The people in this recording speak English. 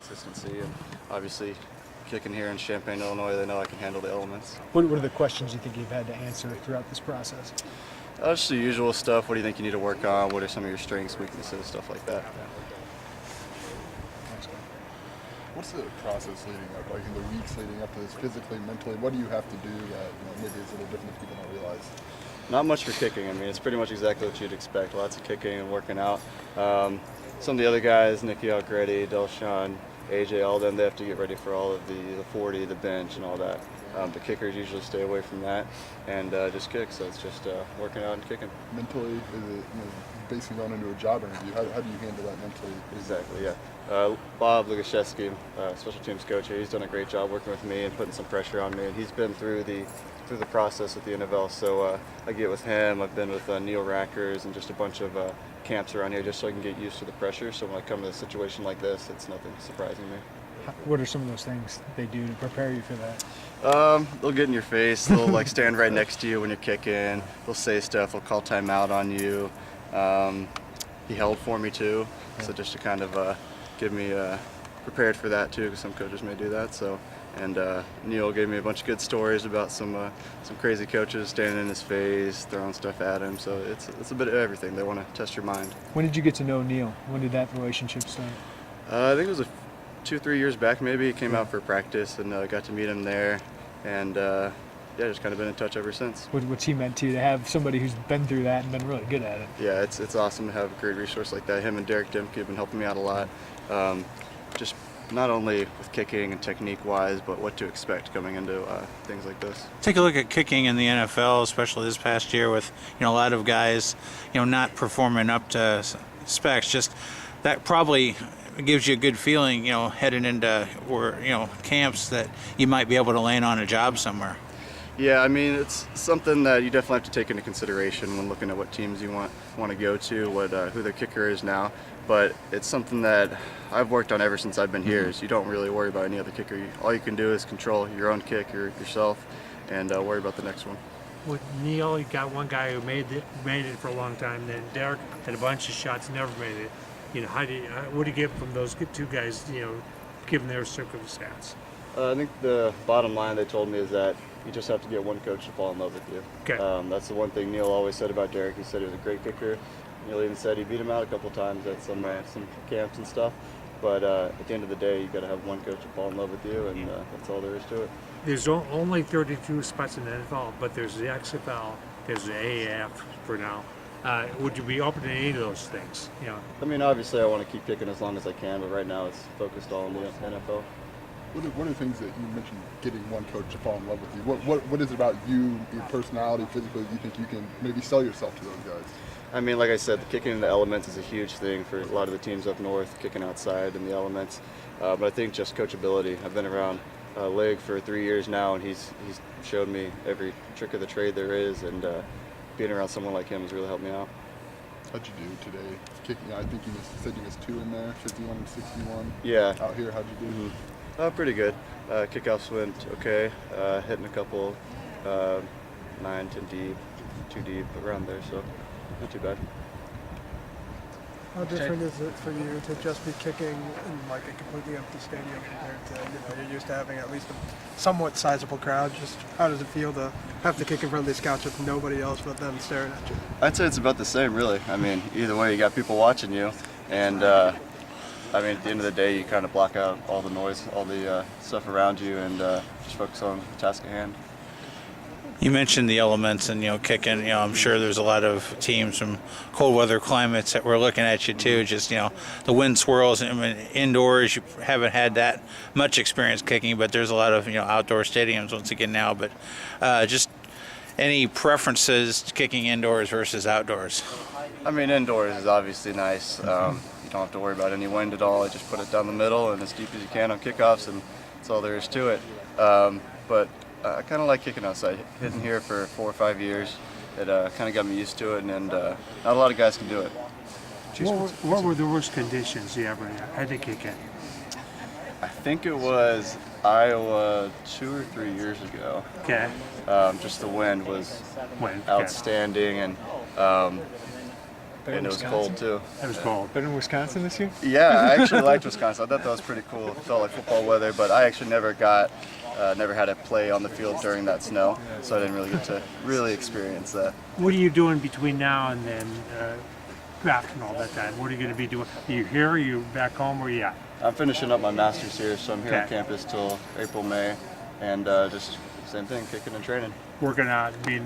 Consistency, and obviously kicking here in Champaign, Illinois, they know I can handle the elements. What are the questions you think you've had to answer throughout this process? Just the usual stuff. What do you think you need to work on? What are some of your strengths, weaknesses, stuff like that. What's the process leading up, like in the weeks leading up to this, physically, mentally? What do you have to do that maybe is a little different than people don't realize? Not much for kicking. I mean, it's pretty much exactly what you'd expect. Lots of kicking and working out. Some of the other guys, Nicky Algretti, Delshawn, AJ, all of them, they have to get ready for all of the 40, the bench, and all that. The kickers usually stay away from that and just kick, so it's just working out and kicking. Mentally, is it basically going into a job interview? How do you handle that mentally? Exactly, yeah. Bob Lugashevsky, special teams coach here, he's done a great job working with me and putting some pressure on me, and he's been through the process with the NFL, so I get with him. I've been with Neil Rackers and just a bunch of camps around here just so I can get used to the pressure, so when I come to a situation like this, it's nothing surprising me. What are some of those things they do to prepare you for that? They'll get in your face, they'll like stand right next to you when you're kicking, they'll say stuff, they'll call timeout on you. He held for me too, so just to kind of get me prepared for that too, because some coaches may do that. So, and Neil gave me a bunch of good stories about some crazy coaches standing in his face, throwing stuff at him. So it's a bit of everything. They want to test your mind. When did you get to know Neil? When did that relationship start? I think it was 2-3 years back maybe. He came out for practice and got to meet him there, and yeah, just kind of been in touch ever since. What's he meant to you to have somebody who's been through that and been really good at it? Yeah, it's awesome to have a great resource like that. Him and Derek Dimke have been helping me out a lot. Just not only with kicking and technique-wise, but what to expect coming into things like this. Take a look at kicking in the NFL, especially this past year with a lot of guys not performing up to specs. Just that probably gives you a good feeling heading into camps that you might be able to land on a job somewhere. Yeah, I mean, it's something that you definitely have to take into consideration when looking at what teams you want to go to, who their kicker is now. But it's something that I've worked on ever since I've been here. So you don't really worry about any other kicker. All you can do is control your own kick yourself, and worry about the next one. With Neil, you got one guy who made it for a long time. Then Derek had a bunch of shots, never made it. What do you get from those two guys? Given their circumstance. I think the bottom line they told me is that you just have to get one coach to fall in love with you. Okay. That's the one thing Neil always said about Derek. He said he was a great kicker. Neil even said he beat him out a couple times at some camps and stuff. But at the end of the day, you got to have one coach to fall in love with you, and that's all there is to it. There's only 32 spots in the NFL, but there's the XFL, there's the AAF for now. Would you be open to any of those things? I mean, obviously, I want to keep kicking as long as I can, but right now it's focused all on the NFL. What are the things that you mentioned, getting one coach to fall in love with you? What is it about you, your personality, physically, that you think you can maybe sell yourself to those guys? I mean, like I said, the kicking in the elements is a huge thing for a lot of the teams up north, kicking outside in the elements. But I think just coachability. I've been around Lig for 3 years now, and he's showed me every trick of the trade there is, and being around someone like him has really helped me out. How'd you do today? Kicking, I think you said you missed 2 in there, 51 and 61. Yeah. Out here, how'd you do? Mm-hmm. Pretty good. Kickoffs went okay. Hitting a couple 9, 10 deep, 2 deep, around there, so not too bad. How different is it for you to just be kicking in like a completely empty stadium compared to you're used to having at least a somewhat sizable crowd? Just how does it feel to have to kick in front of these scouts with nobody else but them staring at you? I'd say it's about the same, really. I mean, either way, you got people watching you, and I mean, at the end of the day, you kind of block out all the noise, all the stuff around you, and just focus on the task at hand. You mentioned the elements and kicking. I'm sure there's a lot of teams from cold weather climates that were looking at you too. Just the wind swirls. I mean, indoors you haven't had that much experience kicking, but there's a lot of outdoor stadiums once again now. But just any preferences to kicking indoors versus outdoors? I mean, indoors is obviously nice. You don't have to worry about any wind at all. I just put it down the middle and as deep as you can on kickoffs, and that's all there is to it. But I kind of like kicking outside. Hitting here for 4 or 5 years, it kind of got me used to it, and not a lot of guys can do it. What were the worst conditions you ever had to kick in? I think it was Iowa 2 or 3 years ago. Okay. Just the wind was Okay. outstanding, and Better and it was Wisconsin. cold too. It was cold. Better than Wisconsin this year? Yeah, I actually liked Wisconsin. I thought that was pretty cool. It felt like football weather, but I actually never had to play on the field during that snow, so I didn't really get to really experience that. What are you doing between now and then, draft and all that time? What are you going to be doing? Are you here? Are you back home? Where are you at? I'm finishing up my master's here, so I'm here on Okay. campus till April, May, and just same thing, kicking and training. Working out, being